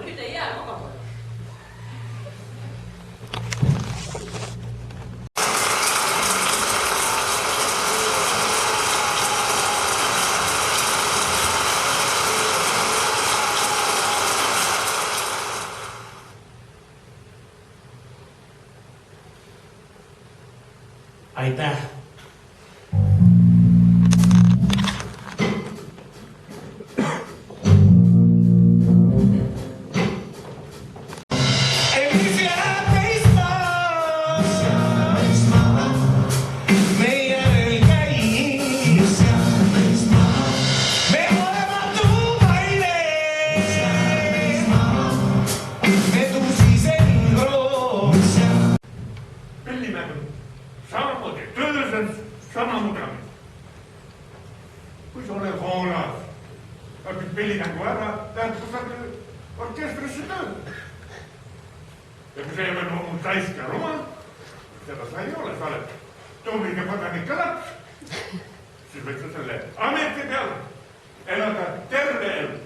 nüüd ei jää magama. Aitäh. Sama mugavus. Kui sa oled hoolas, õpid pillitängu ära, lähed kusagil orkestrisse tööd. Ja kui sa ei ole olnud täisk ja rumal, seda sa ei ole, sa oled tublide kodanike laps, siis võid sa selle ameti peal elada terve elu.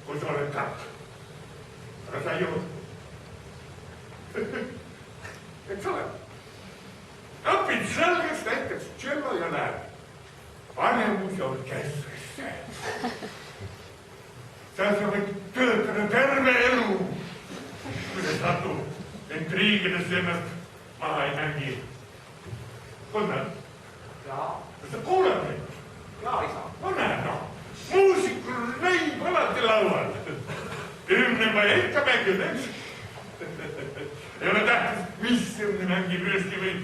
Kui sa oled tark. Aga sa ei ole. Eks ole? Õpid selgeks näiteks tšello ja läheb vanemus ja orkestrisse. Seal sa võid töötada terve elu, kui sa satud intriigidesse ennast maha ei mängi. Gunnar? Jaa. Kas sa kuulad neid? Jaa, isa. No näed, noh. Muusikul leib alati laual. Hümne ja ikka mängid, eks? Ei ole tähtis, mis hümne mängib Eesti või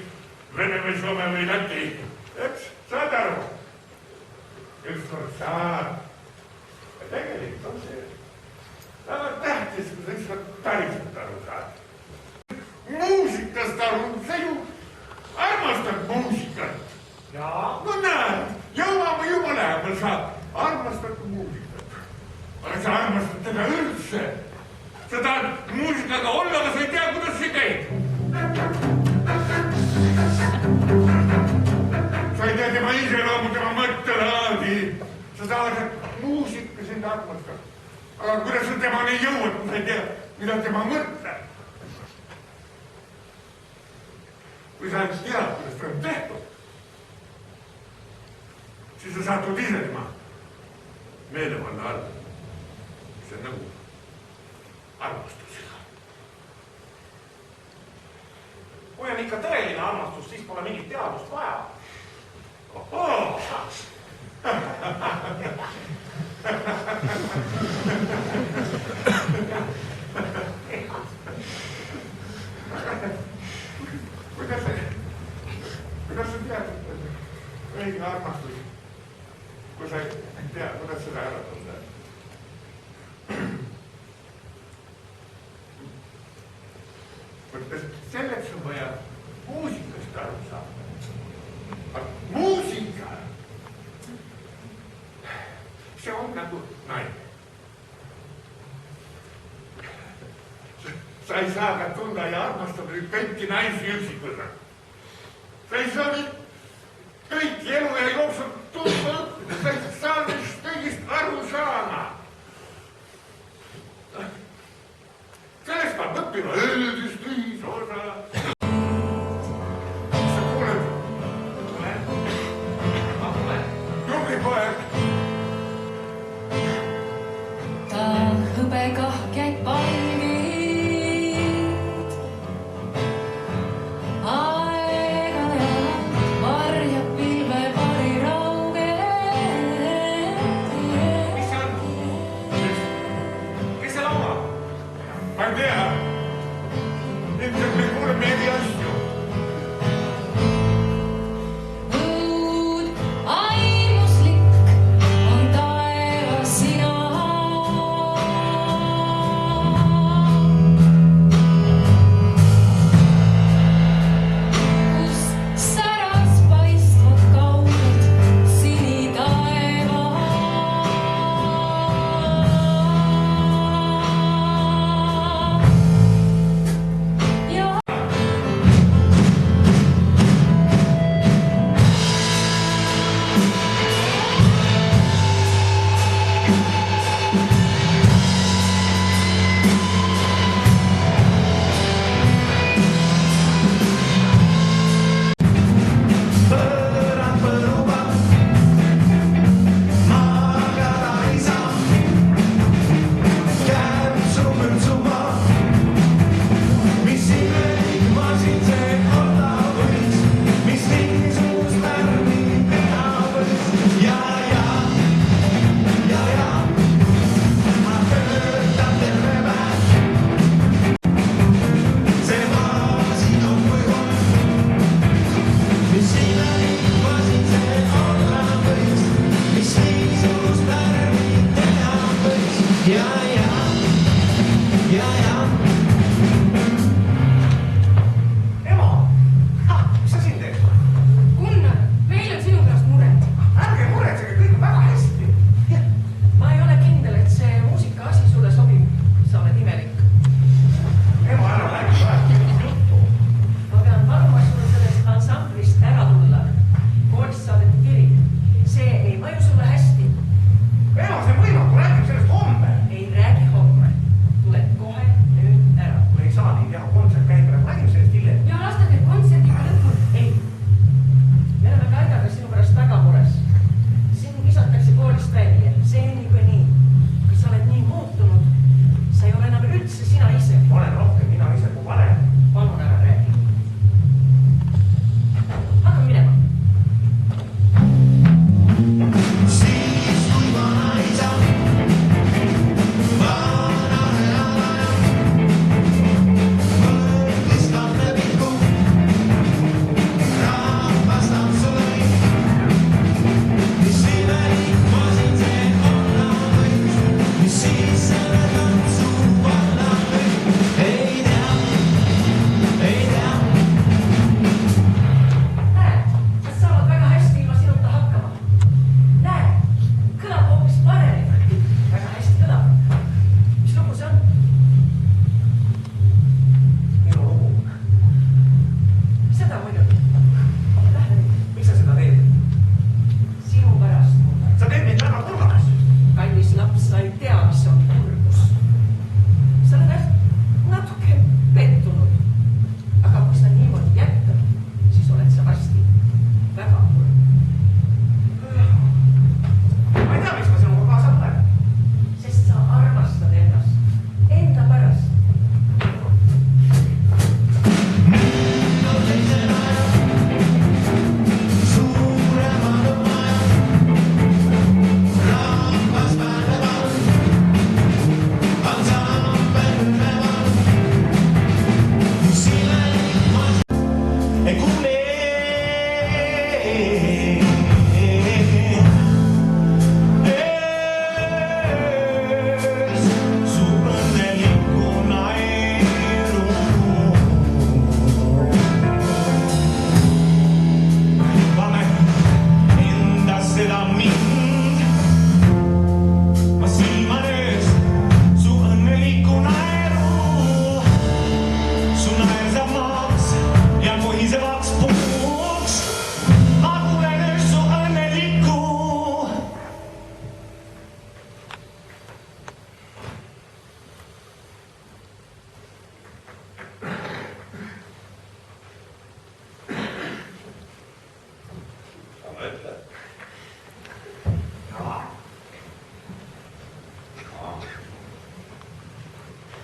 Vene või Soome või Läti, eks? Saad aru? Ükskord saad. Ja tegelikult on see väga tähtis, kui sa ükskord päriselt aru saad. Muusikast aru, sa ju armastad muusikat. Jaa. No näed, jõuame juba lähemal, sa armastad muusikat. Aga sa armastad teda üldse. Sa tahad muusikaga olla, aga sa ei tea, kuidas see käib. Sa ei tea tema iseloomu, tema mõttelaadi. Sa tahad, et muusika sind armastab. Aga kuidas sa temani jõuad, kui sa ei tea, mida tema mõtleb? Kui sa ei tea, kuidas ta on tehtud, siis sa satud ise tema meelevanna alla. See on nagu armastusega. Kui on ikka tõeline armastus, siis pole mingit teadust vaja. Ohoo! Kuidas sa tead, et õige armastus, kui sa ei tea, kuidas seda ära tunda? Selleks on vaja muusikast aru saada. Muusika, see on nagu naine. Sa ei saa ka tunda ja armastada kõiki naisi üksikuna. Sa ei saa kõiki elu ja jooksul tunda õppida. Sa ei saa kõigist aru saama. Sellest peab õppima öödist ühisosa. Sa kuuled? Tubli poeg. Ta hõbekah käib palgid. Aeg-ajalt varjab pilve variraad.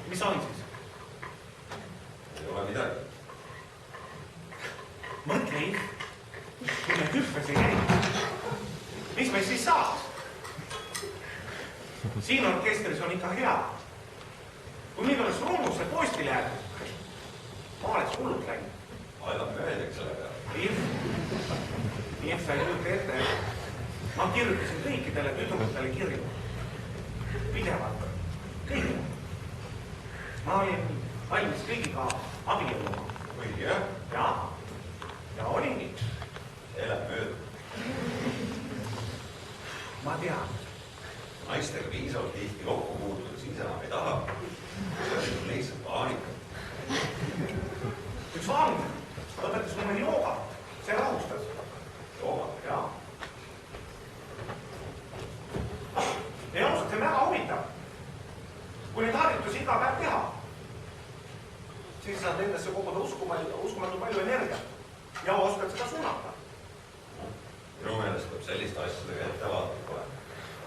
Mis on siis? Ei ole midagi. Mõtle, Iv, kui me küppes ei käi. Mis meist siis saaks? Siin orkestris on ikka hea. Kui meil oleks Roomusse postile jäänud, ma oleks hullult läinud. Aidab meeldeks selle peale. Iv, sa ei kujuta ette. Ma kirjutasin kõikidele tüdrukutele kirju. Pidevalt. Kõigile. Ma olin valmis kõigiga abielluma. Või jah? Ja olingi. Elab mööda. Ma tean. Naistega piisavalt tihti kokku puutuda, siis enam ei taha. See on lihtsalt paanika. Üks vang õpetas mulle jooga. See rahustas. Jooga? Jaa. Ja ausalt, see on väga huvitav. Kui neid harjutusi iga päev teha, siis saad nendesse koguda uskumatu palju energiat ja oskad seda suunata. Minu meelest peab selliste asjadega ettevaatlik olema.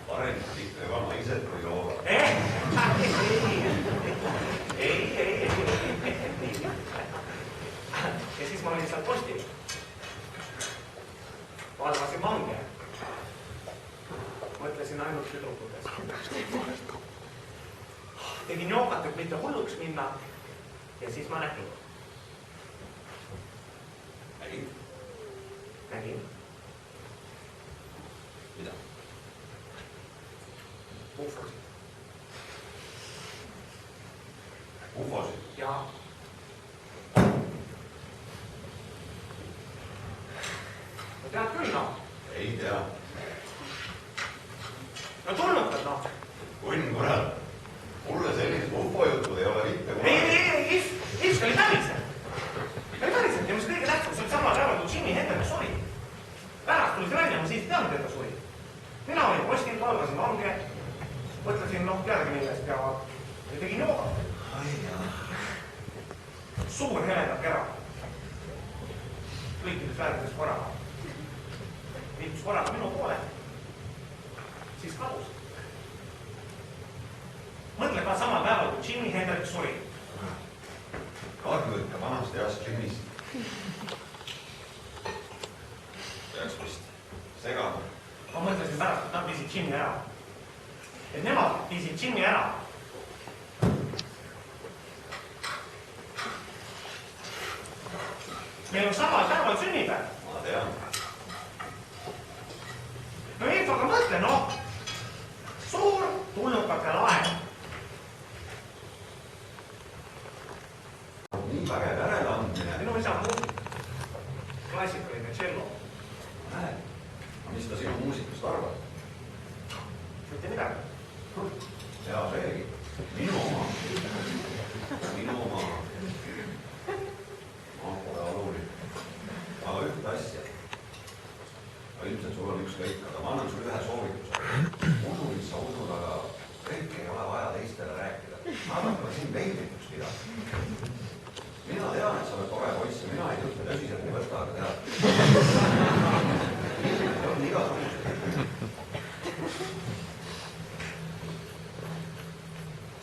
Parem ikka juba naised kui jooga. Ei. Ja siis ma olin seal postil. Valvasin vange. Mõtlesin ainult tüdrukutest. Tegin joogat, et mitte hulluks minna. Ja siis ma nägin. Nägin. Mida? Ufosid. Ufosid? Jaa. No tead küll, noh. Ei tea. No tulnutad, noh. Kunn, kurat. Mulle sellised ufojutud ei ole mitte kunagi. Ei, Isk oli päriselt. Ja mis kõige tähtsam, see on samal päeval, kui Jimi Hendrix suri. Pärast tuli see välja, ma siis teadnud, et ta suri. Mina olin postil, valvasin vange. Mõtlesin, noh, teadagi millest ja tegin jooga. Suur helendab kera. Kõikides väärtes korraga. Liikus korraga minu poole. Siis kadus. Mõtle ka samal päeval, kui Jimi Hendrix suri. Kahju ikka vanast heast Jimist. Peaks vist segama. Ma mõtlesin pärast, et nad viisid Jimi ära. Et nemad viisid Jimi ära. Meil on samal päeval sünnipäev. Ma tean. No Iv, aga mõtle, noh. Suur tulnukate laev. Nii vägev järeleandmine. Minu isa on muusik. Klassikaline cello. Näed, mis ta sinu muusikust arvab? Mitte midagi. Hea seegi. Minu oma. Ma pole oluline. Aga ühte asja. Ilmselt sul on ükskõik, aga ma annan sulle ühe soovituse. Usu, mis sa usud, aga kõik ei ole vaja teistele rääkida. Vaadake siin veidrikuks pidada. Mina tean, et sa oled tore poiss ja mina ei tõsta tõsiselt ei võta, aga tead. Inimesed on igasugused.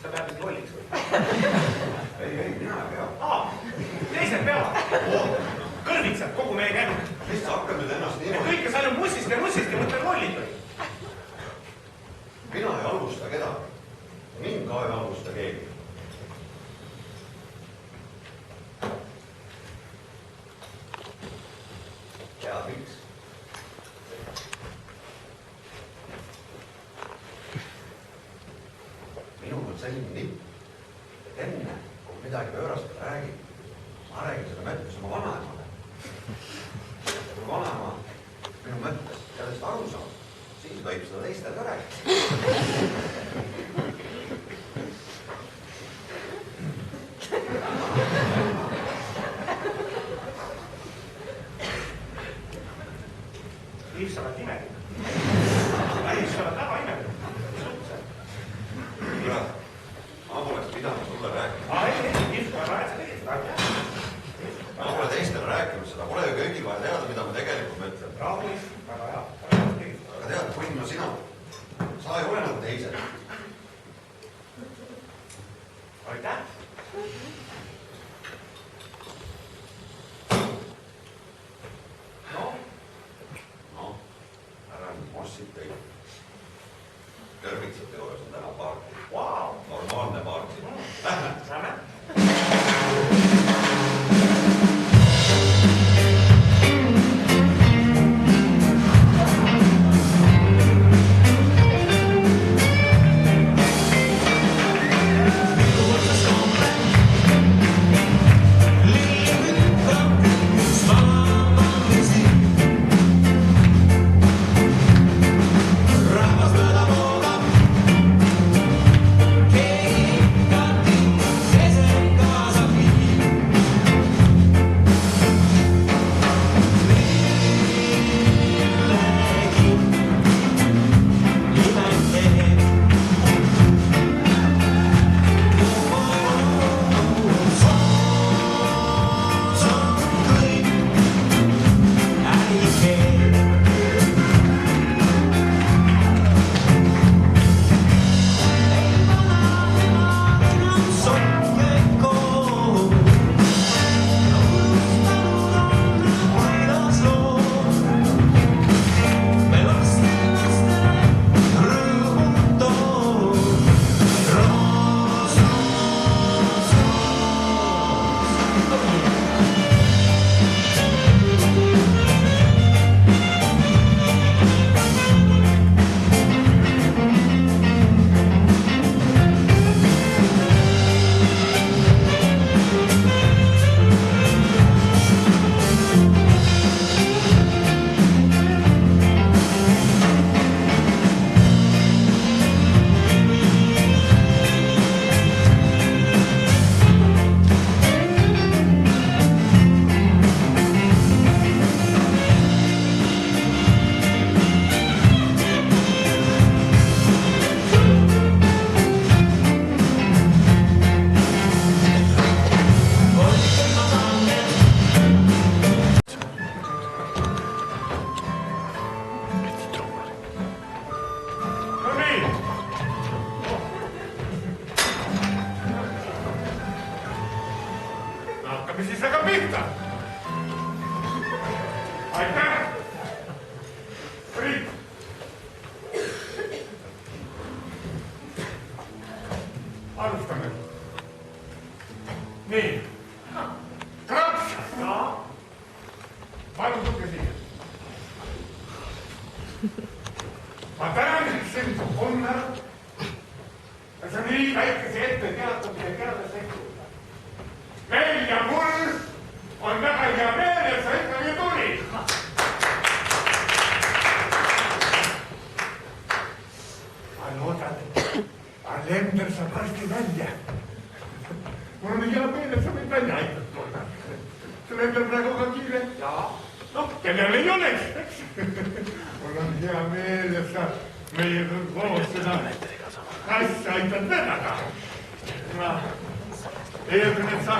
Sa pead nüüd lolliks või? Ei, mina ei pea. Teised peavad. Kõrvitsad kogu meie käinud. Mis sa hakkad nüüd ennast Ja niimoodi? kõike sa ainult mussist ja mõtled lollid või? Mina ei halvusta kedagi. Mind ka ei halvusta keegi. Tead miks? Minul on selline nipp, et enne, kui midagi pöörast räägib, ma räägin seda mõttes oma vanaemale. Kui vanaema minu mõttes sellest aru saab, siis võib seda teistele ka rääkida. Iv, sa oled imelik. Iv, sa oled väga imelik. Kurat, ma poleks pidanud sulle rääkima. Ei, Iv, ma räägin seda teist. Ma pole teistele rääkinud seda, pole ju kõigil vaja teada, mida ma tegelikult mõtlen. Rahu, Iv, väga hea. Aga tead, Kunn, no sina, sa ei ole nagu teised. Aitäh! No, ära nüüd mossid teid. Tervitsate juures on täna paarti. Vau! Normaalne paarti. Lähme! Hakkame siis aga pihta. Aitäh! Priit! Alustame. Nii. Kraps! Palun tulge siia. Ma tänan sind homme. See on nii väikese ette teatamise teada sekkuda. Meil ja mul on väga hea meel, et sa ikkagi tulid. Ma loodan, et Lender saab varsti välja. Mul on hea meel, et sa meid välja aitad tulla. Sul endal praegu ka kiire? Jaa. Noh, kellel ei oleks, eks? Mul on hea meel, et sa meie koos seda asja aitad vedada. Eeldan, et sa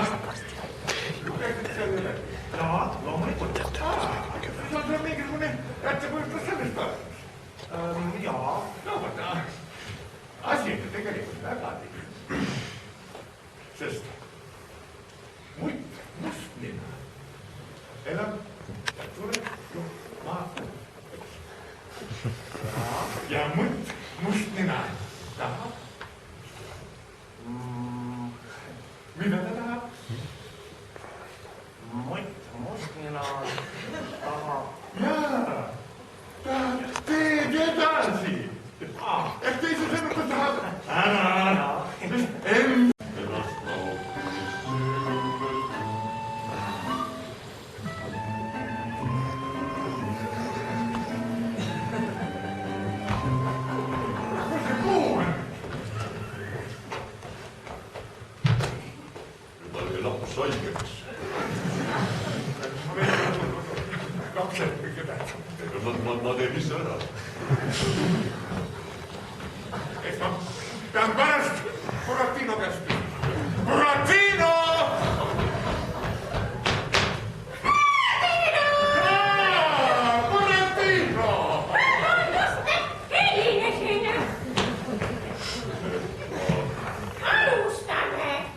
lugesid selle üle. Jaa, loomulikult. Siis on sul mingisugune jätsekujustus sellest aastast. Jaa. No vaata, asi on ju tegelikult väga lihtne. Sest mustnina elab ja tuleb ju maad. Ja mustnina tahab. Mida ta tahab? Mustnina tahab. Jaa, tahab teed edasi. Ehk teise sõnuga tahab ära. Ma teen ise ära. Eks ma pean pärast Buratino käest küsima. Buratino! Buratino! Vabandust, helinesin. Alustame.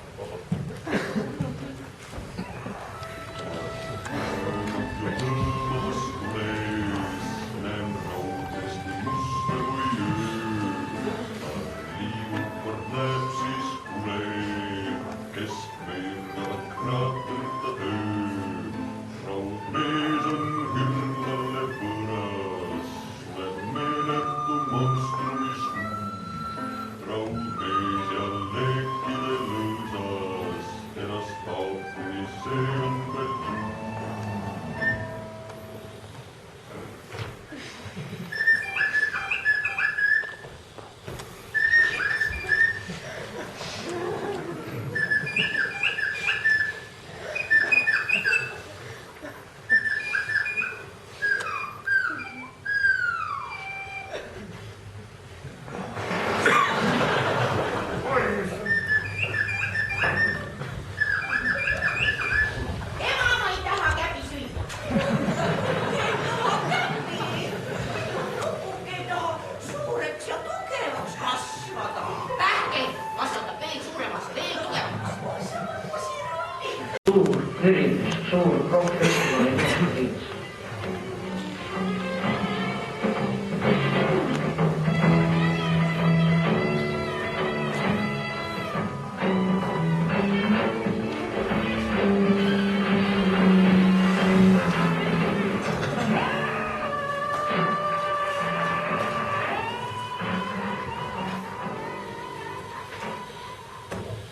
suur üritus, suur rock-festival Euroopa Liidus.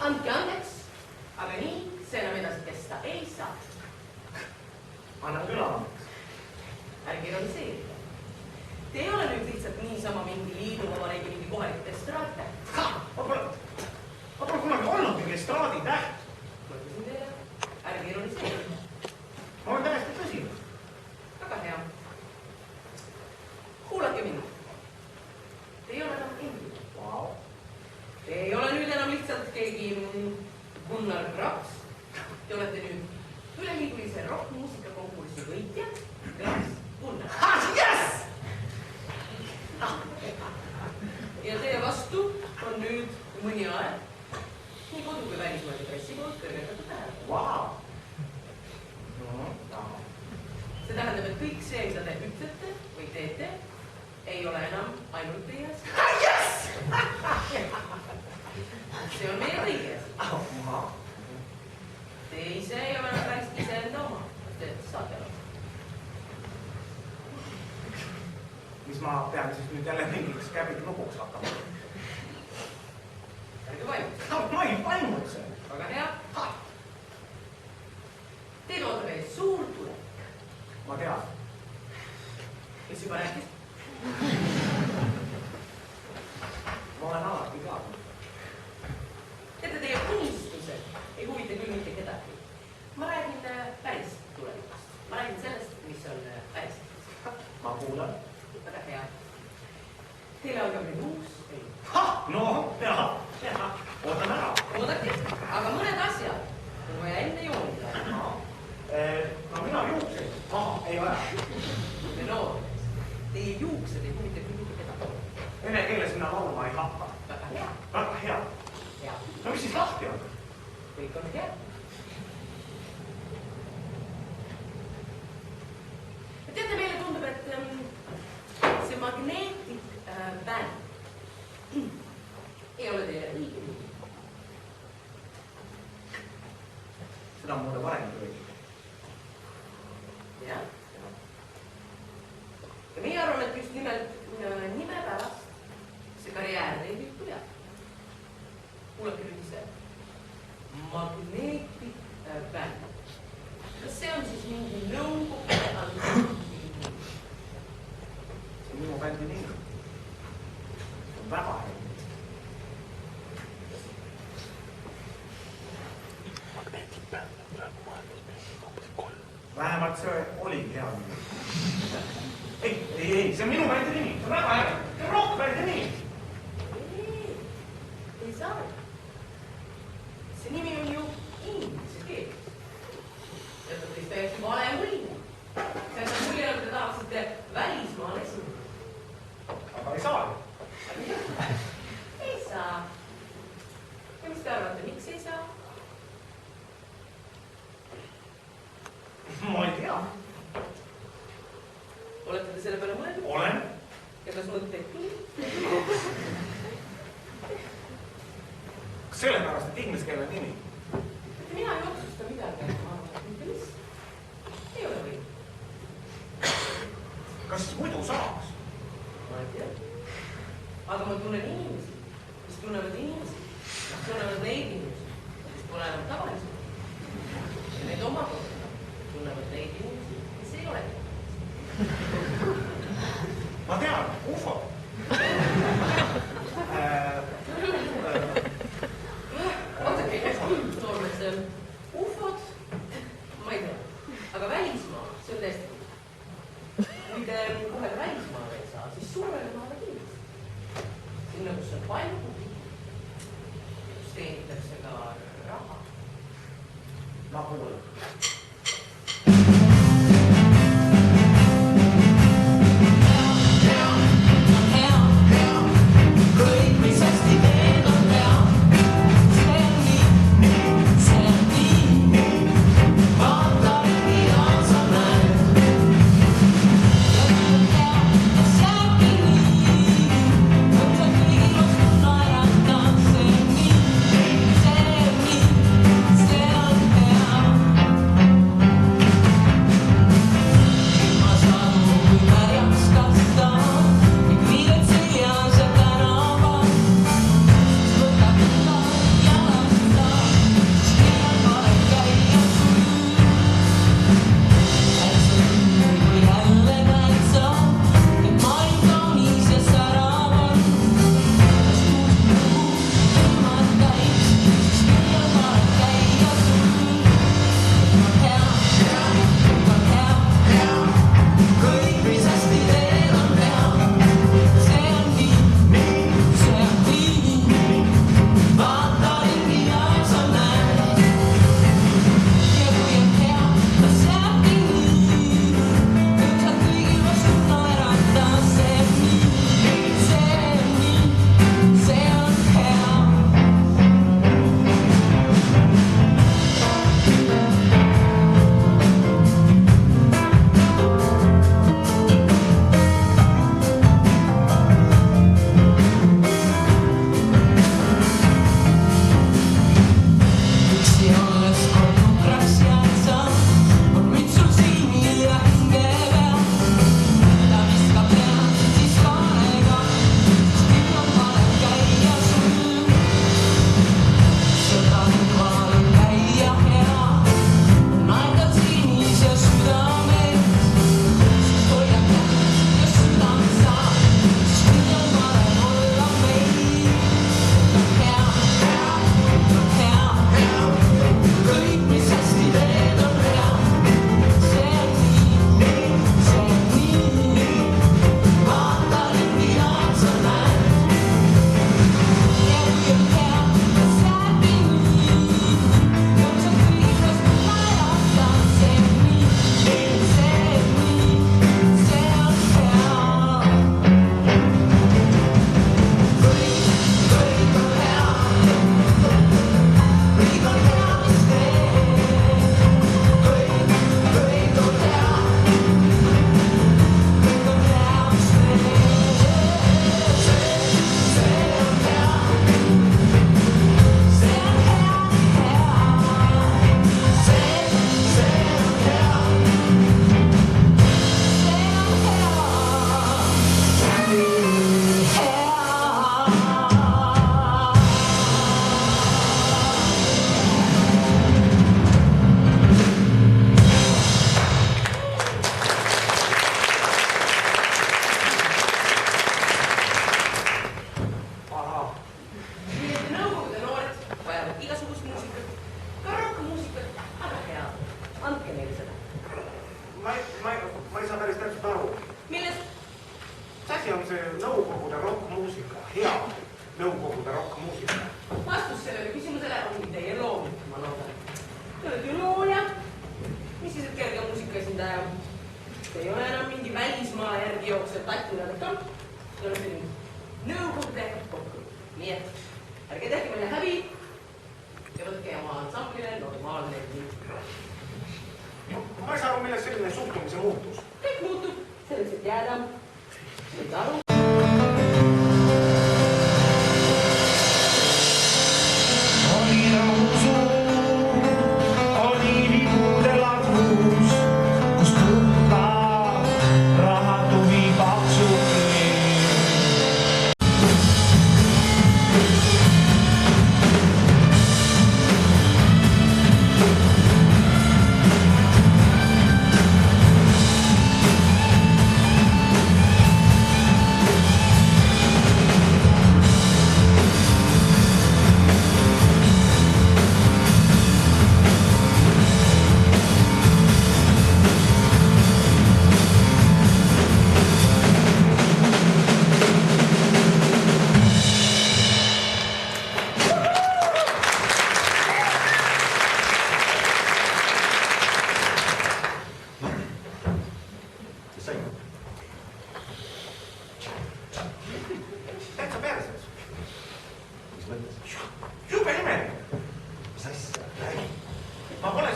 Andke andeks, aga nii see enam edasi kesta ei saa. Annan küll andeks. Ärge ironiseerida. Te ei ole nüüd lihtsalt niisama mingi liiduvabariigi mingi kohalik estraadtäht. Ma pole kunagi olnud mingi estraaditäht. Ma ütlesin teile, ärge ironiseerida. Ma olen täiesti tõsine. Väga hea. Kuulake mind. Te ei ole enam endine. Vau. Te ei ole nüüd enam lihtsalt keegi Gunnar Graps. Te olete nüüd üleliidulise rockmuusikakonkursi võitja Graps Gunnar. Yes! Ja teie vastu on nüüd mõni aeg nii kodu kui välismaade pressi poolt kõrgendatud tähelepanu. Vau. See tähendab, et kõik see, mida te ütlete või teete, ei ole enam ainult teie asi. Yes! See on meie kõigi asi. Te ise ei ole päris iseenda oma. Te saate aru. Mis ma pean siis nüüd jälle mingiks käbid luguks hakkama? Ärge vaimutse. Ma ei vaimutse. Väga hea. Teil ootab ees suur tulek. Ma tean. Kes juba rääkis? Ma olen alati teadnud. Teate, teie unistused ei huvita küll mitte kedagi. Ma räägin päris tulevikust. Ma räägin sellest, mis on päris. Ma kuulan. Väga hea. Teile algab nüüd uus elu. No, teha. Ootan ära. Oodake, aga mõned asjad on vaja enne joonida. No mina juukseid. Ei vaja. Te noormees, teie juuksed ei huvita küll mitte kedagi. Vene keeles mina laulma ei hakka. Väga hea. Väga hea. Hea. No mis siis lahti on? Kõik on hea. Teate, meile tundub, et see magneetik bänd ei ole teile õige nimi. Seda on mulle varem öeldud. Jah. Ja meie arvame, et just nimelt nime pärast see karjäär teil nüüd tuleb. Kuulake nüüd ise. Magneetik bänd. Kas see on siis mingi nõukogu all? See on minu bändi nimi. See on väga hea. Vähemalt see oligi hea nimi. Ei, see on minu bändi nimi. See on väga hea. See on rock-bändi nimi. Ei saa. See nimi on ju inglise keeles. Jätab teist täiesti vale mulje. See on mulje, nagu te tahaksite välismaal esindada. Aga ei saa ju. Ei saa. Ja mis te arvate, miks ei saa? Ma ei tea. Olete te selle peale mõelnud? Olen. Ja kas mõtteid küll? Kas sellepärast, et inglise keele nimi? Mina ei otsusta midagi, ma arvan, et mitte mis. Ei ole või. Kas siis muidu saaks? Ma ei tea. Aga ma tunnen inimesi, mis tunnevad inimesi, mis tunnevad neid inimesi, mis pole enam tavalised. Ja need omakorda tunnevad neid inimesi, mis ei ole. Ma tean, UFO. Ootake, noormees, UFOd, ma ei tea, aga välismaa, see on täiesti. Kui te kohe välismaale ei saa, siis suurele maale kindlasti. Sinna, kus on palju publik, kus teenitakse ka raha. Ma kuulen.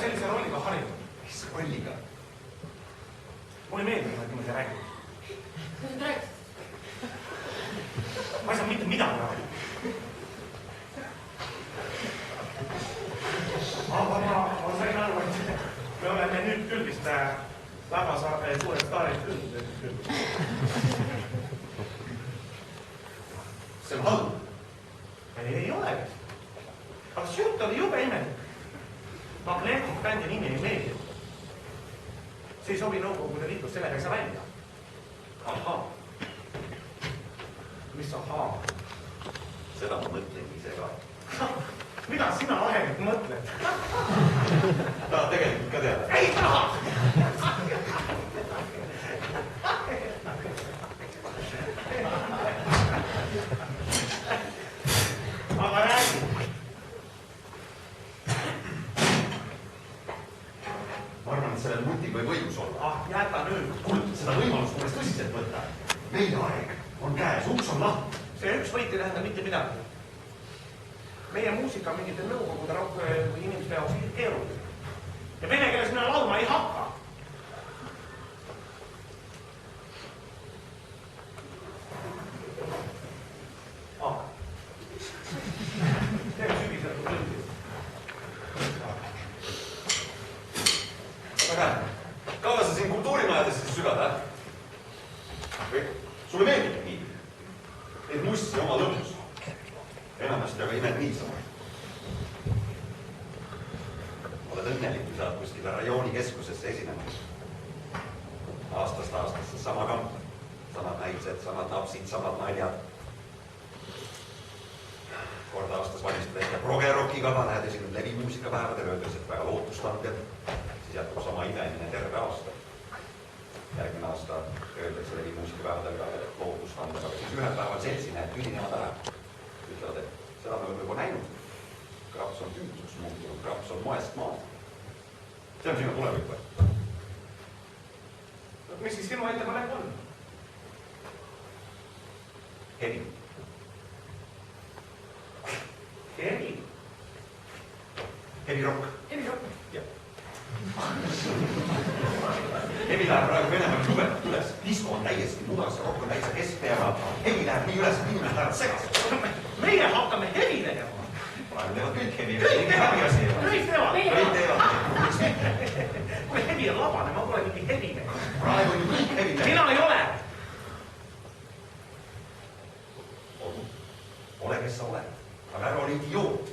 sellise rolliga harinud. Mis rolliga? Mulle meeldib, et niimoodi räägid. Kas sa rääkisid? Ma ei saa mitte midagi aru. Aga ma sain aru, et me oleme nüüd küll vist Tabasaare suured staarid küll. See on halb. Ei ole vist. Aga see jutt oli jube imelik. Magnetic bändi nimi ei meeldi. See ei sobi Nõukogude Liidus, sellega ei saa välja. Ahaa. Mis ahaa? Seda ma mõtlen ise ka. Mida sina ahelikult mõtled? Tahad tegelikult ka teada? Ei taha! Aga räägi. Ma arvan, et sellel mutil võib õigus olla. Jäta nüüd. Kuule, seda võimalust tuleks tõsiselt võtta. Meie aeg on käes, uks on lahti. See üks võit ei tähenda mitte midagi. Meie muusika mingite nõukogude või inimeste jaoks keeruline. Ja vene keeles mina laulma ei hakka. Teeme sügisel kõldi. Aga kaua sa siin kultuurimajades sügad, või? Sulle meeldib nii? Neid mussi oma lõpus. Enamasti aga imed niisama. Oled õnnelik, kui saad kuskile rajoonikeskusesse esinema. Aastast aastasse sama kamp. Samad naised, samad lapsid, samad naljad. Kord aastas valmistada ette progeroki kava, lähed esinud levimuusikapäevadel, öeldes, et väga lootustandel. Siis jätkub sama imeline terve aasta. Järgmine aasta öeldakse levimuusikapäevadel ka lootustandel, aga siis ühel päeval seltsi näed, ülinevad ära. Ütlevad, et seda me oleme juba näinud. Kraps on tüütuks muutunud, kraps on moest maad. See on sinu tulevik või? Mis siis sinu ettepanek on? Hevi. Hevi? Hevi rock. Hevi rock. Jah. Hevi läheb praegu Venemaal tubedalt üles. Disko on täiesti mudas ja rock on täitsa keskpeaga. Hevi läheb nii üles, et inimesed lähevad segaseks. Meie hakkame hevi tegema. Praegu teevad kõik hevi. Kõik teevad. Kõik teevad. Kui hevi on labane, ma pole mingi hevine. Praegu on ju kõik hevi. Mina ei ole. Ole, kes sa oled. Aga ära ole idioot.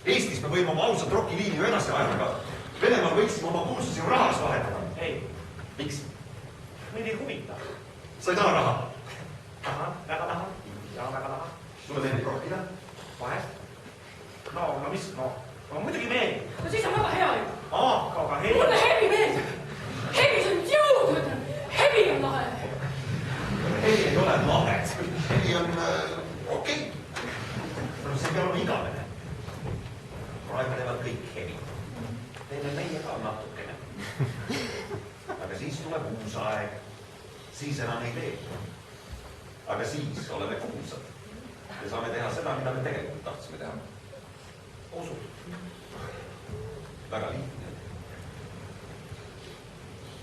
Eestis me võime oma ausat rokiliini ju edasi ajada. Venemaal võiksime oma kuulsusi ju rahas vahetada. Ei. Miks? Meid ei huvita. Sa ei taha raha? Tahan, väga tahan. Ja väga tahan. Sulle meeldib rockida? Vahest. No muidugi meeldib. No siis on väga hea ju. Aga hevi. Mulle hevi meeldib. Hevi on jõud, ütlen. Hevi on lahe. Hevi ei ole lahe. Hevi on okei. See ei pea olema igavene. Praegu teevad kõik hevi. Teeme meie ka natukene. Aga siis tuleb uus aeg. Siis enam ei tee. Aga siis oleme kuulsad. Ja saame teha seda, mida me tegelikult tahtsime teha. Usud. Väga lihtne.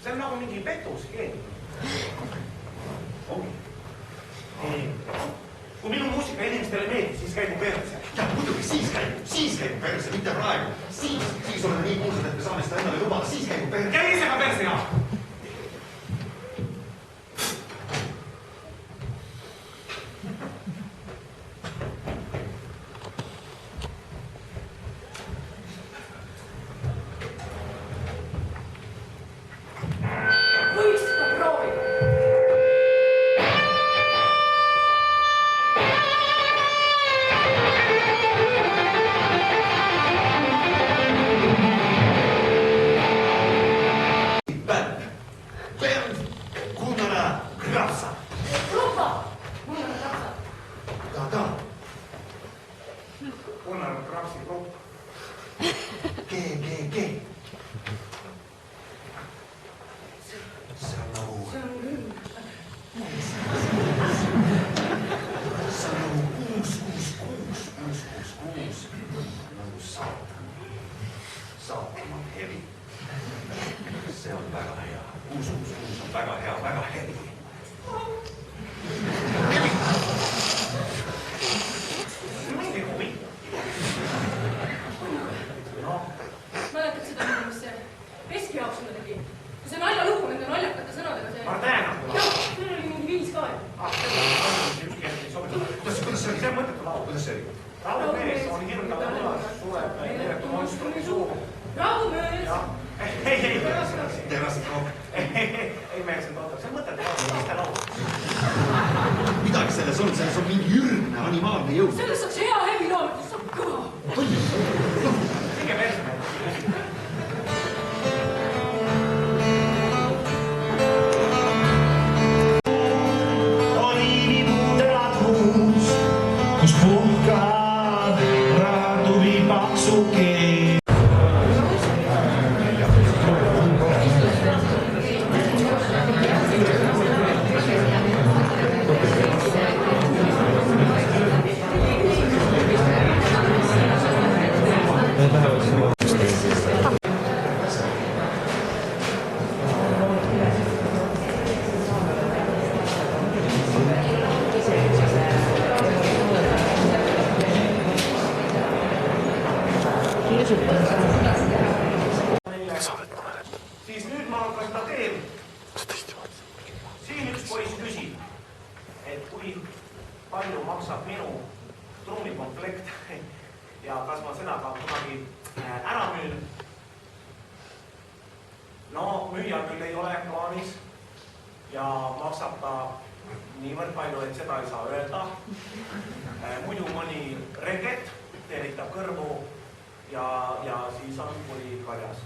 See on nagu mingi petuskeem. Ongi. Ei. Kui minu muusika inimestele meeldib, siis käigu perse. Ja muidugi siis käigu perse, mitte praegu. Siis oleme nii kuulsad, et me saame seda endale lubada. Siis käigu perse. Käi ise ka perse, Jaan. Võiks ka proovida. Bernd Gunnar Grapsa. Grupa. Mul on rapsa. Ka. Gunnar Grapsi grupp. G. See on nagu... See on küll. See on nagu 666. Nagu saatan. Saatama hevi. See on väga hea. Uus on väga hea, väga hevi. Mingi huvi. Mäletad seda, mis see Veski jaoks mulle tegi? See naljalugu nende naljakate sõnadega see... Martena. Jah, seal oli mingi viis ka. Kuidas see oli? See on mõttetu laul. Kuidas see oli? Rahumees on hirmdav võlas, sureb meeletu monstri suhu. Rahumees! Ei, Terast rohkem. ei, mees on toodab. See on mõttetu laul, laste laul. Midagi selles on mingi ürgne animaalne jõud. Sellest saaks hea hevi laulda, see on kõva. Minge perse. Siis nüüd ma hakkan seda teen. Siin üks poiss küsib, et kui palju maksab minu trummikomplekt ja kas ma seda ka kunagi ära müün. No müüa küll ei ole plaanis ja maksab ta niivõrd palju, et seda ei saa öelda. Muidu mõni reket teritab kõrvu ja siis on kuri karjas.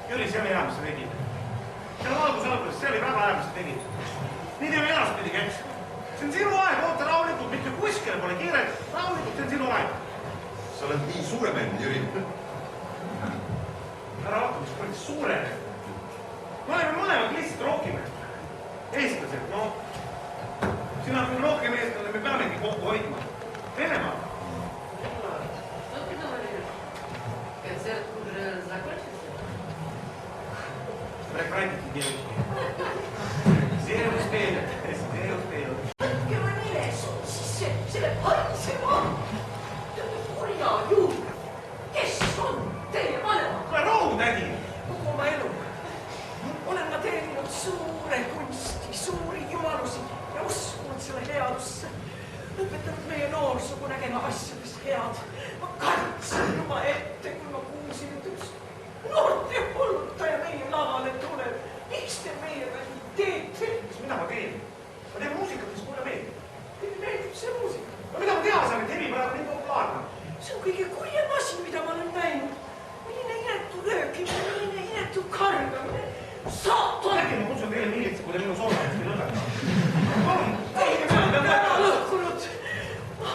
Jüri, see oli hea, mis sa tegid. See on alguses, see oli väga hea, mis sa tegid. Nii teeme edaspidi, eks. See on sinu aeg, oota rahulikult, mitte kuskile pole kiire. Rahulikult, see on sinu aeg. Sa oled nii suuremeelne, Jüri. Ära vaata, mis kuradi suurene. Me oleme mõlemad lihtsalt rookime. Eestlased, no. Sina kui rohkem eestlane, me peamegi kokku hoidma. Venemaa. Концерт уже закончился? Прекратите, девочки. Все успели. Selle haisema kurja juurde, kes on teie vanema? Kuule, rohu, tädi! Kogu oma elu olen ma teeninud suure kunsti, suuri jumalusi ja uskunud selle headusse. Õpetanud meie noorsugu nägema asjades head. Ma kartsin juba ette, kui ma kuulsin, et üks noort ja hullutaja meie lavale tuleb. Miks te meiega nii teete? Mida ma teen? Ma teen muusikat, mis mulle meeldib. Teile meeldib see muusika? No mida ma teha saan, et heli praegu nii populaarne? See on kõige kurjem asi, mida ma olen näinud. Milline inetu löökimine, milline inetu kargamine. Saatan! Äkki ma kutsun teile miilitsa, kui te minu soovajast ei lõpeta. Palun! Teie peale on ära lõhkunud. Ma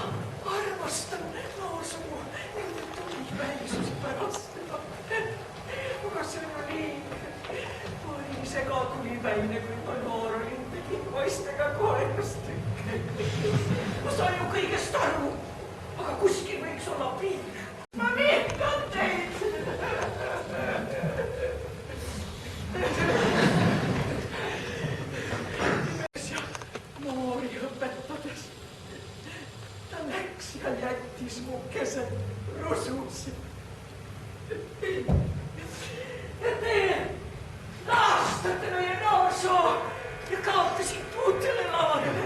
armastan noorsugu nende tulivälisusi pärast. enne kui ma noor olin, tegin poistega koerustükke. Ma saan ju kõigest aru, aga kuskil võiks olla piir. Ma vihkan teid. Noori õpetades ta läks ja jättis mu keset rusus. Ja teie laastate meie noorsoo ja kaotasite uutele lavadele.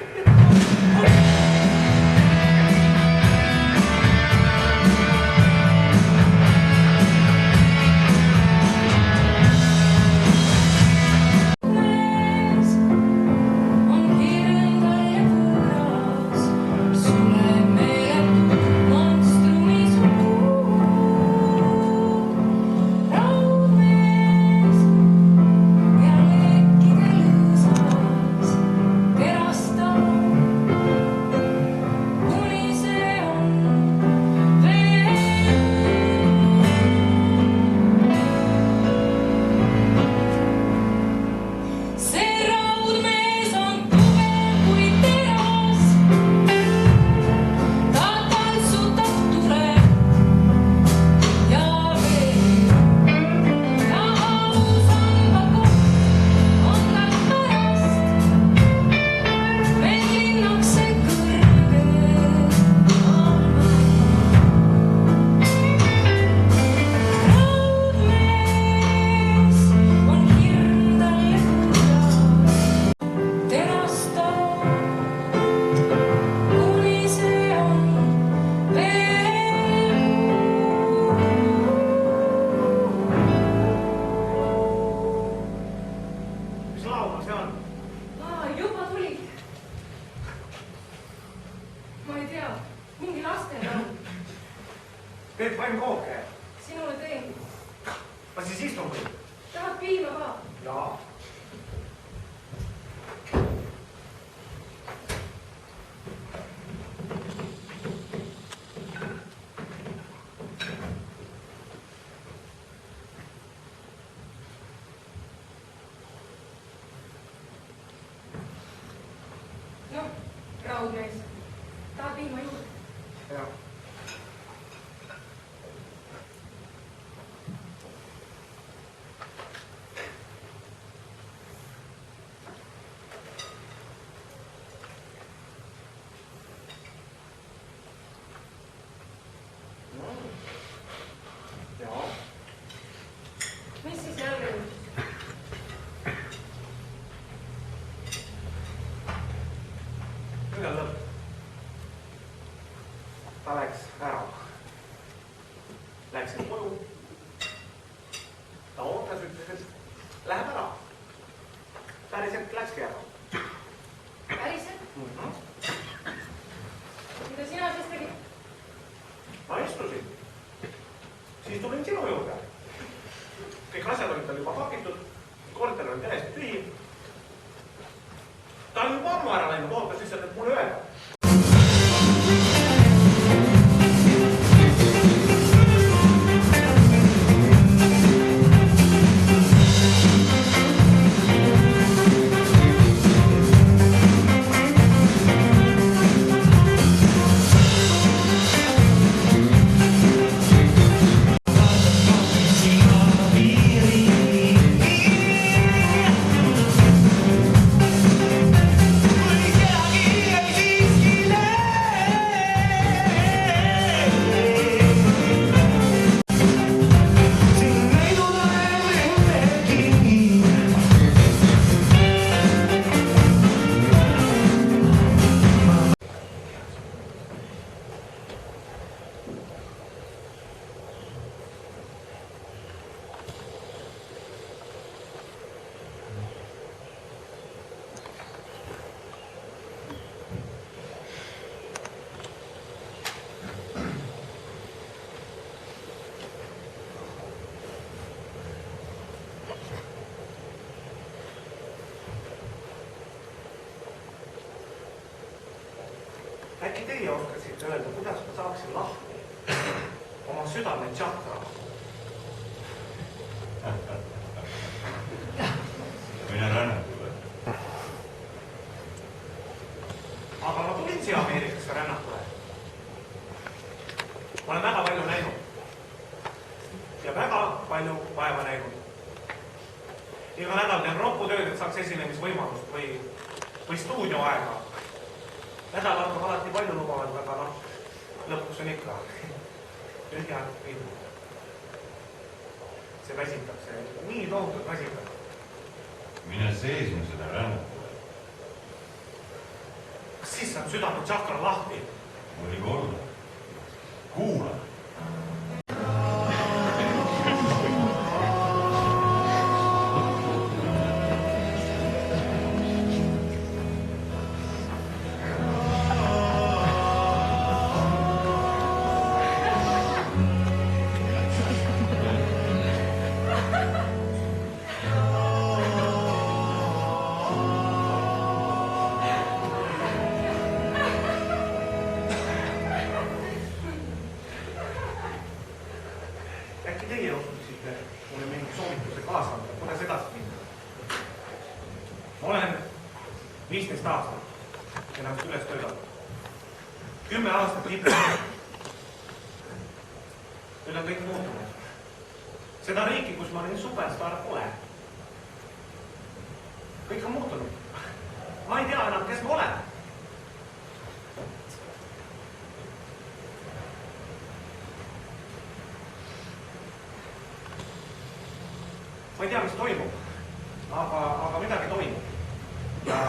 Teed vaim kooke? Sinule teen. Ma siis istun või? Tahad piima ka? Jaa. Noh, raudmees. Tahad piima juurde? Jah. Mis siis jälle juhtus? Nüüd on lõpp. Ta läks ära. Läksin koju. Ta ootas, ütles, et läheb ära. Päriselt läkski ära. Päriselt? Mida sina siis tegid? Ma istusin. Siis tulin sinu juurde. Kõik asjad olid tal juba pakitud. Korter oli täiesti tühi. Ta on juba ammu ära läinud, ootas lihtsalt, et mulle öelda. Äkki teie oskasite öelda, kuidas ma saaksin lahti oma südame tšakra? Mine Ränne. olen väga palju näinud. Ja väga palju vaeva näinud. Iga nädal teen roputööd, et saaks esinemisvõimalust või stuudioaega. Nädalad on alati palju lubavad, aga lõpuks on ikka tühja pindu. See väsitab, see nii tohutult väsitab. Mine seisma seda rännatule. Kas siis saab südame tšakra lahti? Oli korda. Kuula. Seda riiki, kus ma olin superstar, pole. Kõik on muutunud. Ma ei tea enam, kes ma olen. Ma ei tea, mis toimub, aga midagi toimub. Ja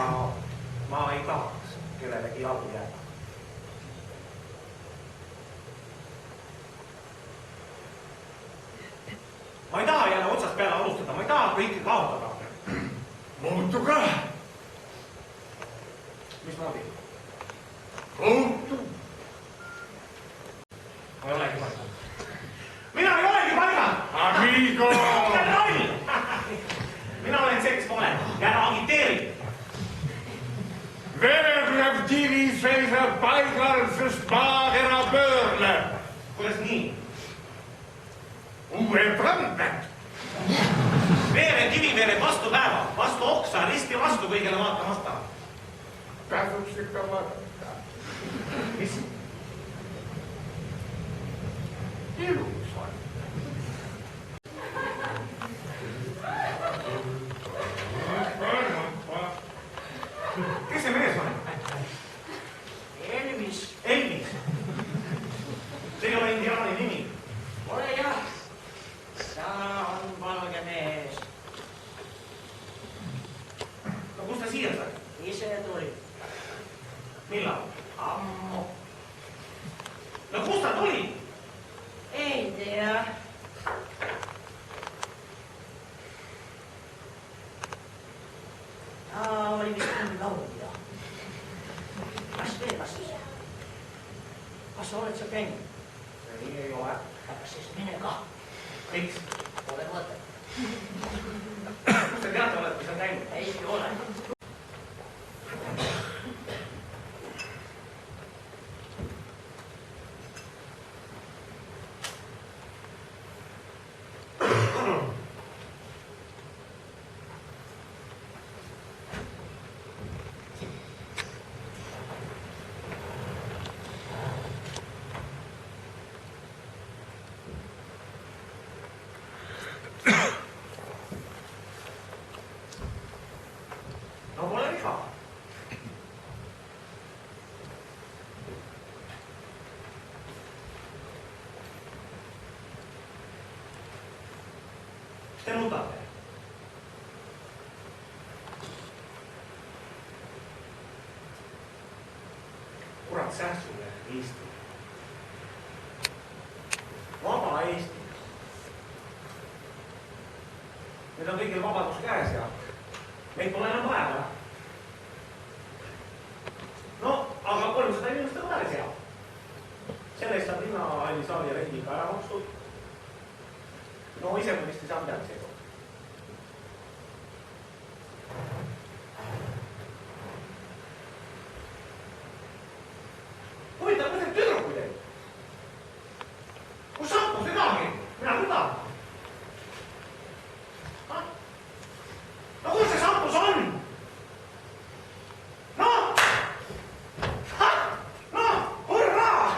ma ei tahaks kellelegi jalgu jääda. Ma ei taha jälle otsast peale alustada, ma ei taha kõike kaotada. Muutu ka. Mismoodi? Muutu. Ma ei olegi paigal. Mina ei olegi paigal! Amigo! Roll! Mina olen see, kes ma olen. Jääda agiteeri. Verev tivi seisab paigal, sest maakera pöörleb. Kuidas nii? Uued randmed. Veere kivi veereb vastu päeva, vastu oksa, risti vastu kõigele vaatamasta. Tasuks ikka vaadata. Mis? Ilus on. Kes see mees on? Elvis. Elvis. See ei ole indiaani nimi. Ole jah. Ta on valge mees. No kust ta siia sai? Ise tuli. Millal? Ammu. No kust ta tuli? Ei tea. Ta oli vist mõni laulja. Las Vegas ise. Kas sa oled seal käinud? Ei ole. Aga siis mine ka. Miks? Pole mõtet. Kust te teate olete seal käinud? Ei ole. No pole viga. Mis te nutate? Kurat sähtsule Eesti. Vaba Eesti. Nüüd on kõigil vabadus käes ja meid pole enam vaja. No, aga 300 inimest on vahel seal. Sellest saab linnahalli saali rendiga ära makstud. No ise ma vist ei saa midagi seekord. Huvitav, kuidas tüdrukuid ei? Kus sampus ei tahagi? Mina küll tahan. No kus see sampus on? No, hurraa!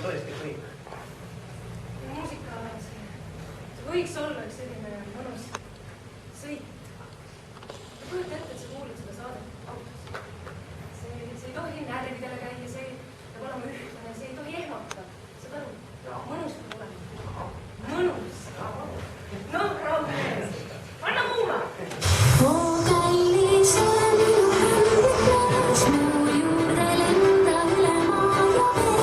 tõesti kõik. Muusika, see võiks olla üks selline mõnus sõit. Kujuta ette, et sa kuulad seda saadet autos. See ei tohi närvidele käia, see peab olema ühtlane, see ei tohi ehmata. Saad aru? Mõnus peab olema. Mõnus. No, raudmees. Anna kuula! Kallis ole minu hõlmas, mu juurde lenda üle maa ja vee.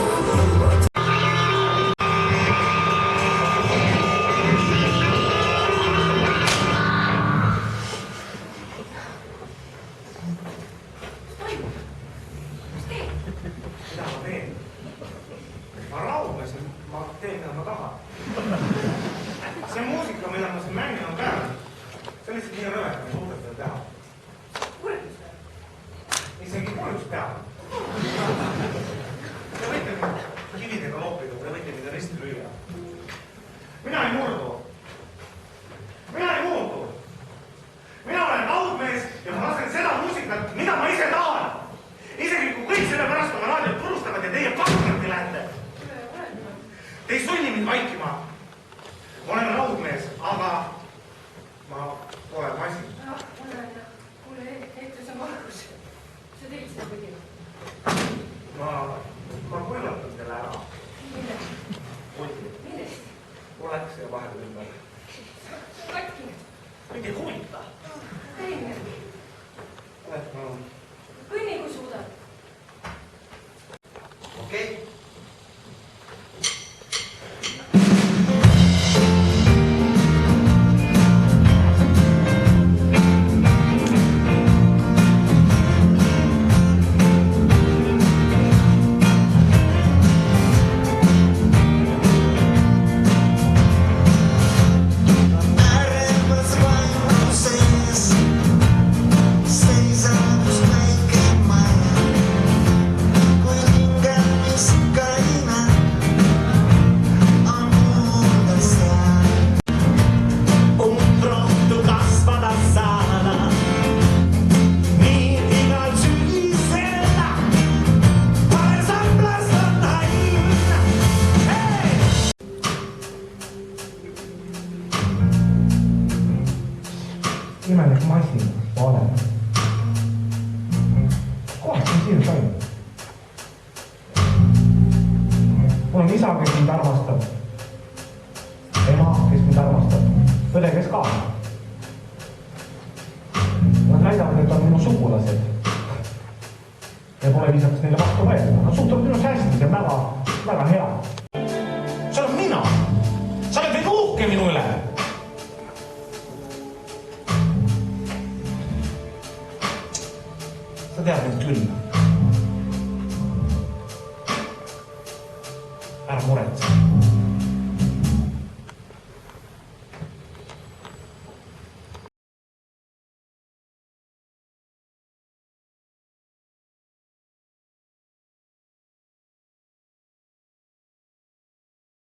Mis teed? Mida ma teen? Ma raudlesin, ma teen, mida ma tahan. See muusika, mida ma siin mängin on peal, see on lihtsalt nii rõve, et ma ei suuda seda teha. Kurjus või? Isegi kurjus peab. Te võite mind kividega loopida, te võite mind risti lüüa. Mina ei murdu. Mina ei muutu. Mina olen raudmees ja ma lasen seda muusikat, mida ma ise tahan. Isegi kui kõik selle pärast oma raadiot purustavad ja teie pankratti lähete. Te ei sunni mind vaikima. Ma olen raudmees, aga ma pole masin. Mulle heitus on valgus. Sa tegid seda kuidagi. Ma kuulatan teile ära. Mille? Kulti. Millest? Mul läks ja vahepeal ümber. Katki. Mind ei huvita. Käime. Kõnni, kui suudad. Okei. Imelik masin, ma olen. Kohast on siin toimub. Mul on isa, kes mind armastab. Ema, kes mind armastab. Õde, kes ka. Nad näidavad, et on minu sugulased. Ja pole viisakas neile vastu võetud. Nad suhtuvad minust hästi, see on väga hea. See olen mina. Sa oled veel uhke minu üle. Sa tead mind küll.